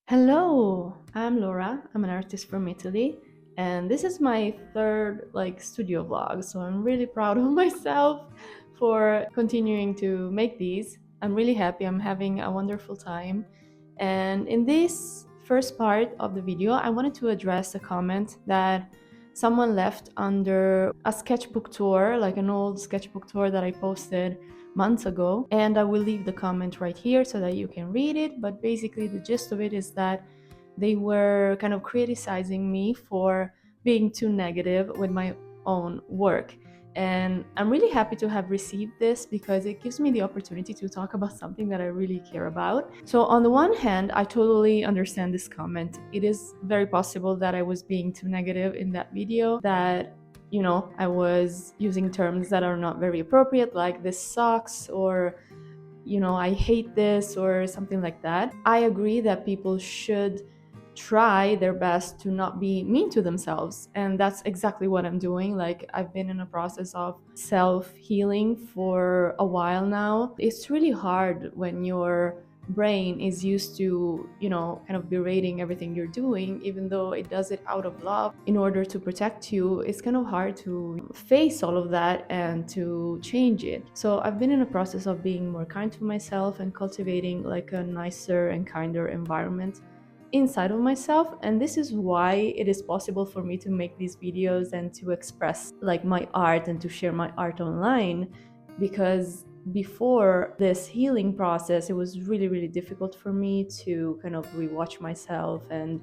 Hello, I'm Laura. I'm an artist from Italy, and this is my third studio vlog. So I'm really proud of myself for continuing to make these. I'm really happy. I'm having a wonderful time. And in this first part of the video, I wanted to address a comment that someone left under a sketchbook tour, like an old sketchbook tour that I posted months ago, and I will leave the comment right here so that you can read it. But basically the gist of it is that they were kind of criticizing me for being too negative with my own work. And I'm really happy to have received this because it gives me the opportunity to talk about something that I really care about. So, on the one hand, I totally understand this comment. It is very possible that I was being too negative in that video, that I was using terms that are not very appropriate, like this sucks, or I hate this, or something like that. I agree that people should try their best to not be mean to themselves, and that's exactly what I'm doing. Like, I've been in a process of self-healing for a while now. It's really hard when your brain is used to kind of berating everything you're doing, even though it does it out of love in order to protect you. It's kind of hard to face all of that and to change it. So I've been in a process of being more kind to myself and cultivating like a nicer and kinder environment inside of myself, and this is why it is possible for me to make these videos and to express like my art and to share my art online. Because before this healing process, it was really difficult for me to kind of rewatch myself and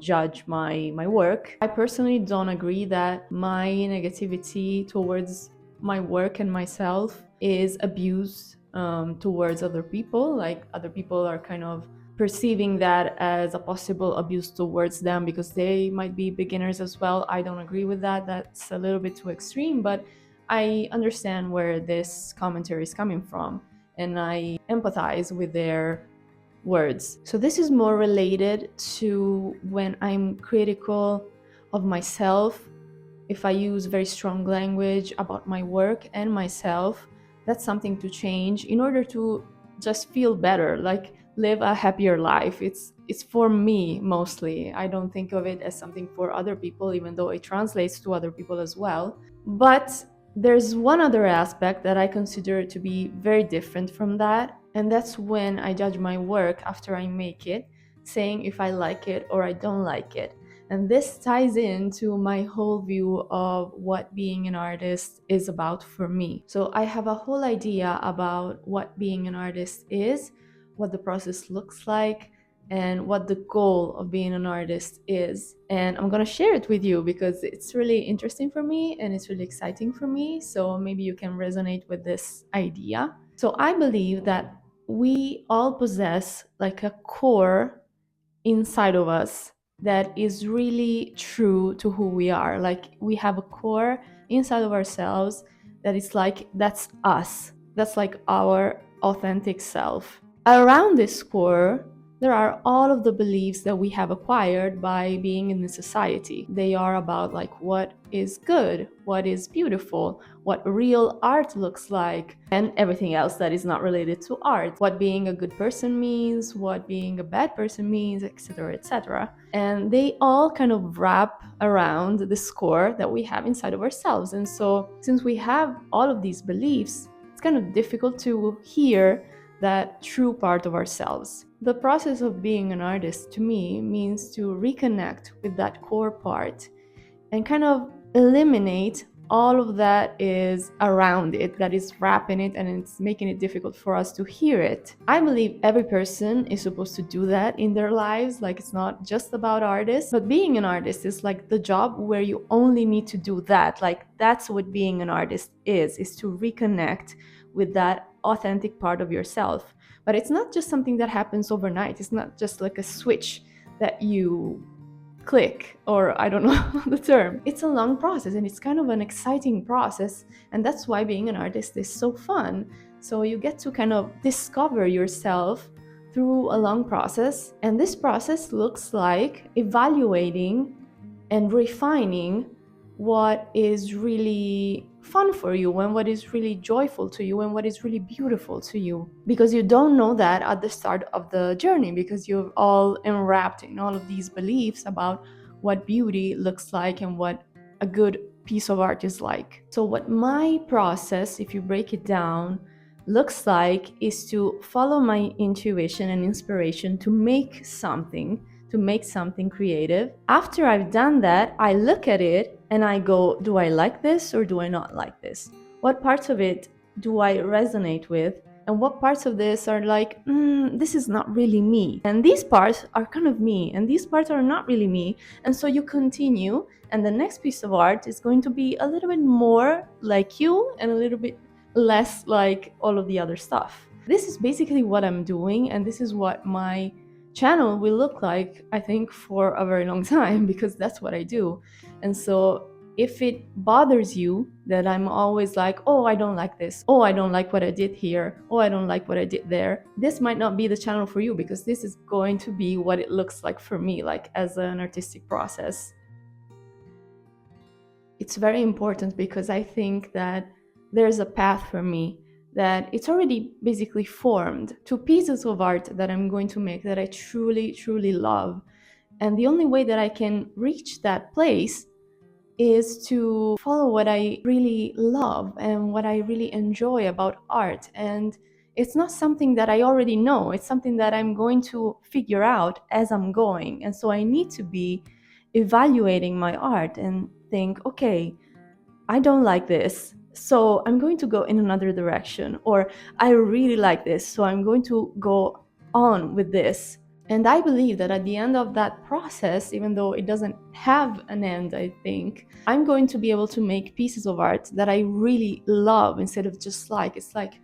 judge my work. I personally don't agree that my negativity towards my work and myself is abuse towards other people. Like, other people are kind of perceiving that as a possible abuse towards them because they might be beginners as well. I don't agree with that. That's a little bit too extreme, but I understand where this commentary is coming from, and I empathize with their words. So this is more related to when I'm critical of myself. If I use very strong language about my work and myself, that's something to change in order to just feel better, like live a happier life. It's for me mostly. I don't think of it as something for other people, even though it translates to other people as well. But there's one other aspect that I consider to be very different from that, and that's when I judge my work after I make it, saying if I like it or I don't like it. And this ties into my whole view of what being an artist is about for me. So I have a whole idea about what being an artist is, what the process looks like, and what the goal of being an artist is. And I'm gonna share it with you because it's really interesting for me and it's really exciting for me. So maybe you can resonate with this idea. So I believe that we all possess like a core inside of us that is really true to who we are. Like, we have a core inside of ourselves that is like, that's us. That's like our authentic self. Around this core, there are all of the beliefs that we have acquired by being in the society. They are about like what is good, what is beautiful, what real art looks like, and everything else that is not related to art. What being a good person means, what being a bad person means, etc., etc. And they all kind of wrap around the core that we have inside of ourselves. And so, since we have all of these beliefs, it's kind of difficult to hear that true part of ourselves. The process of being an artist to me means to reconnect with that core part and kind of eliminate all of that is around it, that is wrapping it and it's making it difficult for us to hear it. I believe every person is supposed to do that in their lives. Like, it's not just about artists, but being an artist is like the job where you only need to do that. Like, that's what being an artist is to reconnect with that authentic part of yourself. But it's not just something that happens overnight. It's not just like a switch that you click, or I don't know the term. It's a long process and it's kind of an exciting process, and that's why being an artist is so fun. So you get to kind of discover yourself through a long process, and this process looks like evaluating and refining what is really fun for you, and what is really joyful to you, and what is really beautiful to you. Because you don't know that at the start of the journey, because you're all enwrapped in all of these beliefs about what beauty looks like and what a good piece of art is like. So what my process, if you break it down, looks like is to follow my intuition and inspiration to make something creative. After I've done that, I look at it and I go, do I like this or do I not like this? What parts of it do I resonate with? And what parts of this are like, this is not really me. And these parts are kind of me, and these parts are not really me. And so you continue, and the next piece of art is going to be a little bit more like you and a little bit less like all of the other stuff. This is basically what I'm doing, and this is what my channel will look like, I think, for a very long time, because that's what I do. And so if it bothers you that I'm always like, oh, I don't like this, oh, I don't like what I did here, oh, I don't like what I did there, this might not be the channel for you, because this is going to be what it looks like for me, like as an artistic process. It's very important because I think that there's a path for me, that it's already basically formed, two pieces of art that I'm going to make that I truly, truly love. And the only way that I can reach that place is to follow what I really love and what I really enjoy about art. And it's not something that I already know, it's something that I'm going to figure out as I'm going. And so I need to be evaluating my art and think, okay, I don't like this, so I'm going to go in another direction. Or I really like this, so I'm going to go on with this. And I believe that at the end of that process, even though it doesn't have an end, I think, I'm going to be able to make pieces of art that I really love, instead of just like, it's like,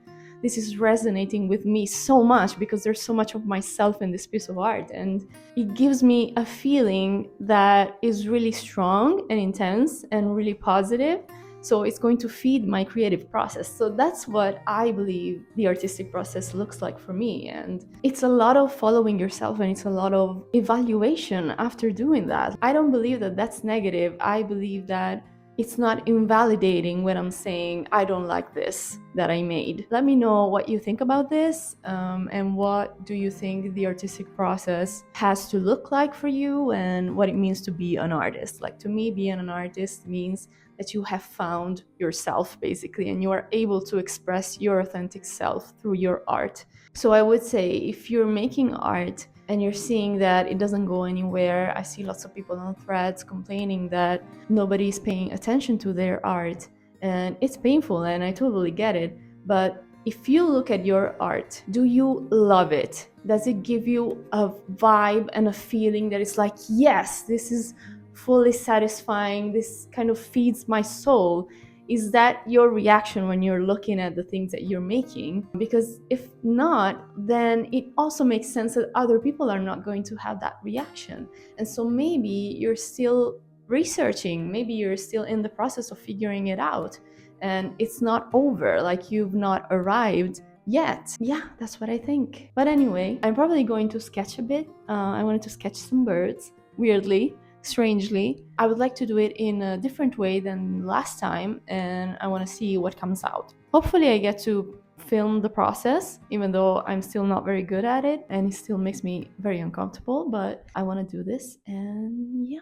this is resonating with me so much because there's so much of myself in this piece of art. And it gives me a feeling that is really strong and intense and really positive. So it's going to feed my creative process. So that's what I believe the artistic process looks like for me. And it's a lot of following yourself, and it's a lot of evaluation after doing that. I don't believe that that's negative. I believe that it's not invalidating when I'm saying, I don't like this that I made. Let me know what you think about this, and what do you think the artistic process has to look like for you, and what it means to be an artist. Like, to me, being an artist means that you have found yourself, basically, and you are able to express your authentic self through your art. So I would say, if you're making art and you're seeing that it doesn't go anywhere, I see lots of people on threads complaining that nobody's paying attention to their art, and it's painful, and I totally get it. But if you look at your art, do you love it? Does it give you a vibe and a feeling that it's like, yes, this is fully satisfying, this kind of feeds my soul? Is that your reaction when you're looking at the things that you're making? Because if not, then it also makes sense that other people are not going to have that reaction. And so maybe you're still researching, maybe you're still in the process of figuring it out, and it's not over, like you've not arrived yet. Yeah, that's what I think. But anyway, I'm probably going to sketch a bit. I wanted to sketch some birds, weirdly, strangely. I would like to do it in a different way than last time, and I want to see what comes out. Hopefully I get to film the process, even though I'm still not very good at it and it still makes me very uncomfortable, but I want to do this, and yeah.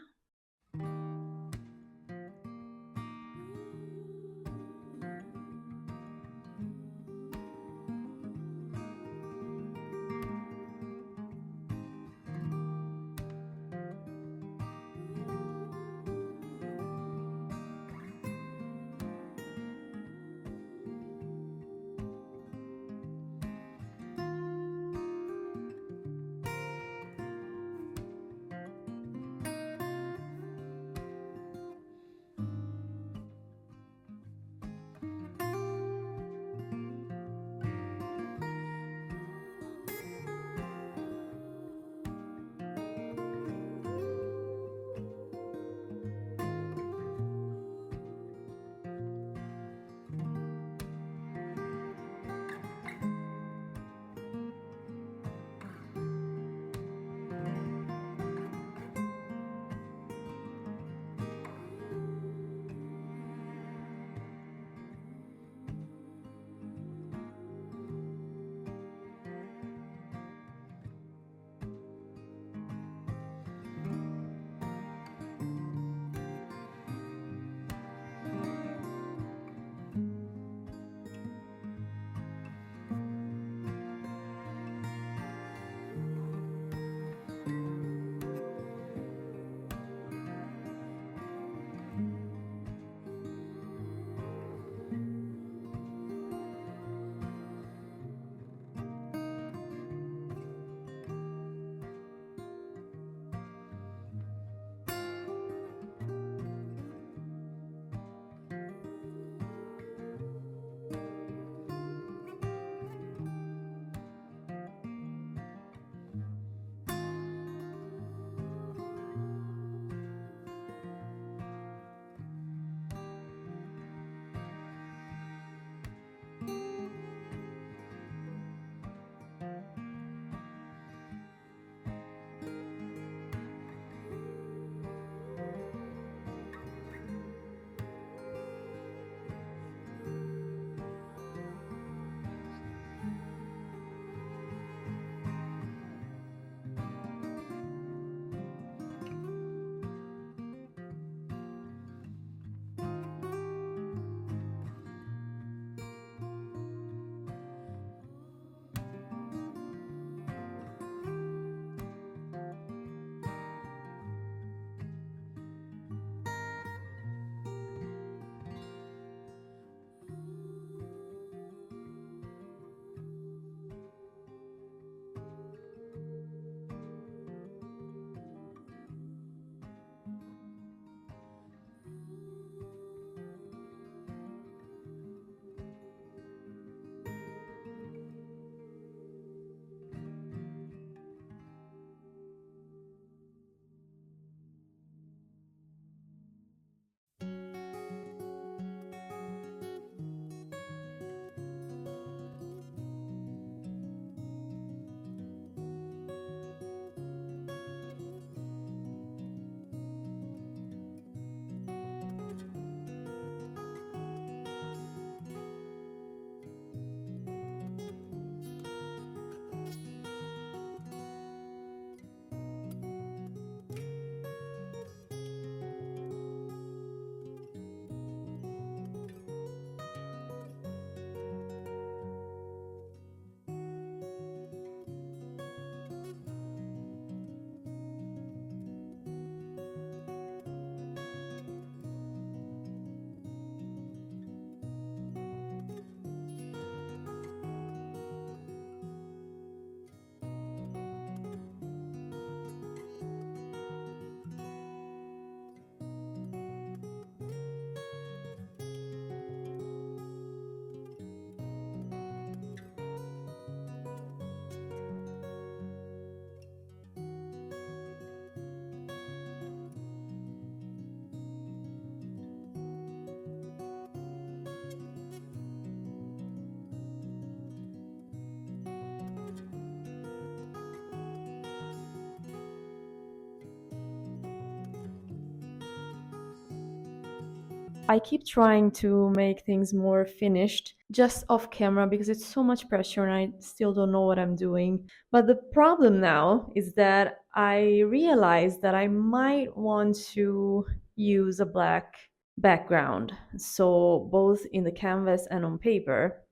I keep trying to make things more finished just off camera because it's so much pressure and I still don't know what I'm doing. But the problem now is that I realize that I might want to use a black background, so both in the canvas and on paper.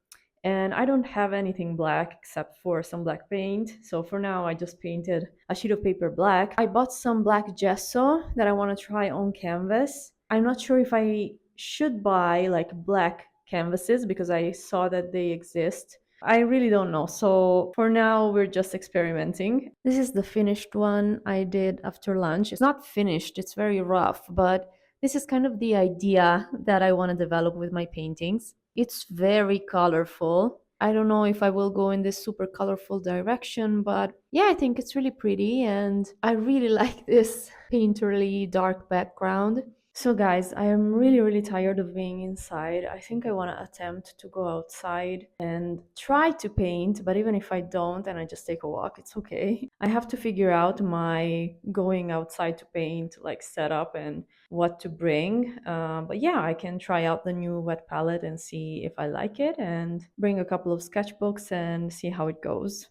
And I don't have anything black except for some black paint. So for now, I just painted a sheet of paper black. I bought some black gesso that I want to try on canvas. I'm not sure if I should buy like black canvases because I saw that they exist. I really don't know. So for now, we're just experimenting. This is the finished one I did after lunch. It's not finished, it's very rough, but this is kind of the idea that I want to develop with my paintings. It's very colorful. I don't know if I will go in this super colorful direction, but yeah, I think it's really pretty and I really like this painterly dark background. So, guys, I am really, really tired of being inside. I think I want to attempt to go outside and try to paint, but even if I don't and I just take a walk, it's okay. I have to figure out my going outside to paint, like setup and what to bring. But yeah, I can try out the new wet palette and see if I like it and bring a couple of sketchbooks and see how it goes.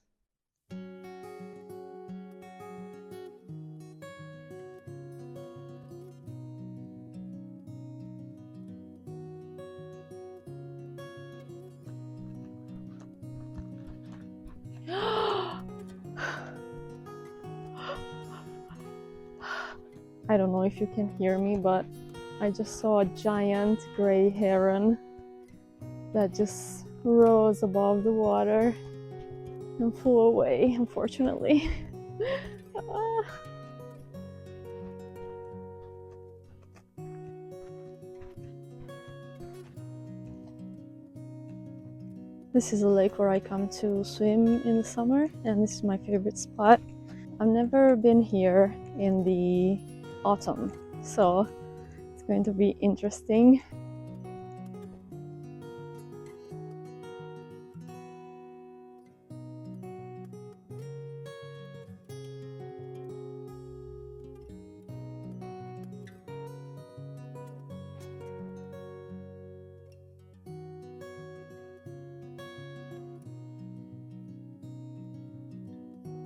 I don't know if you can hear me, but I just saw a giant gray heron that just rose above the water and flew away, unfortunately. Ah. This is a lake where I come to swim in the summer, and this is my favorite spot. I've never been here in the autumn, so it's going to be interesting.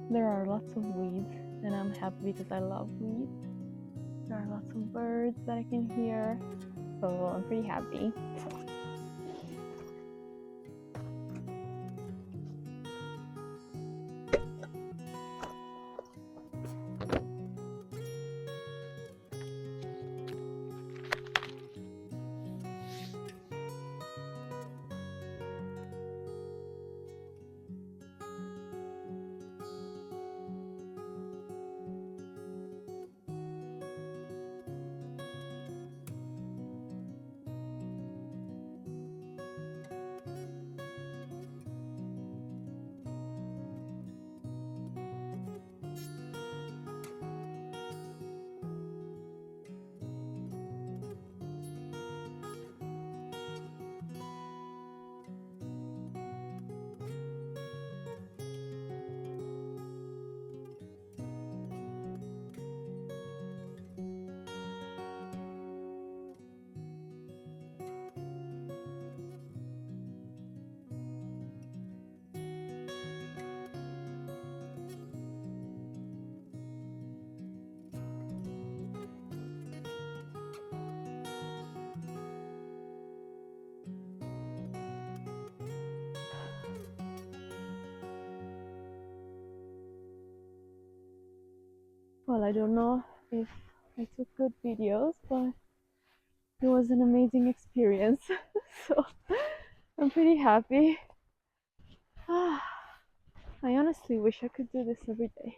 There are lots of weeds, and I'm happy because I love weeds. There are lots of birds that I can hear, so I'm pretty happy. Well, I don't know if I took good videos, but it was an amazing experience. So I'm pretty happy. I honestly wish I could do this every day.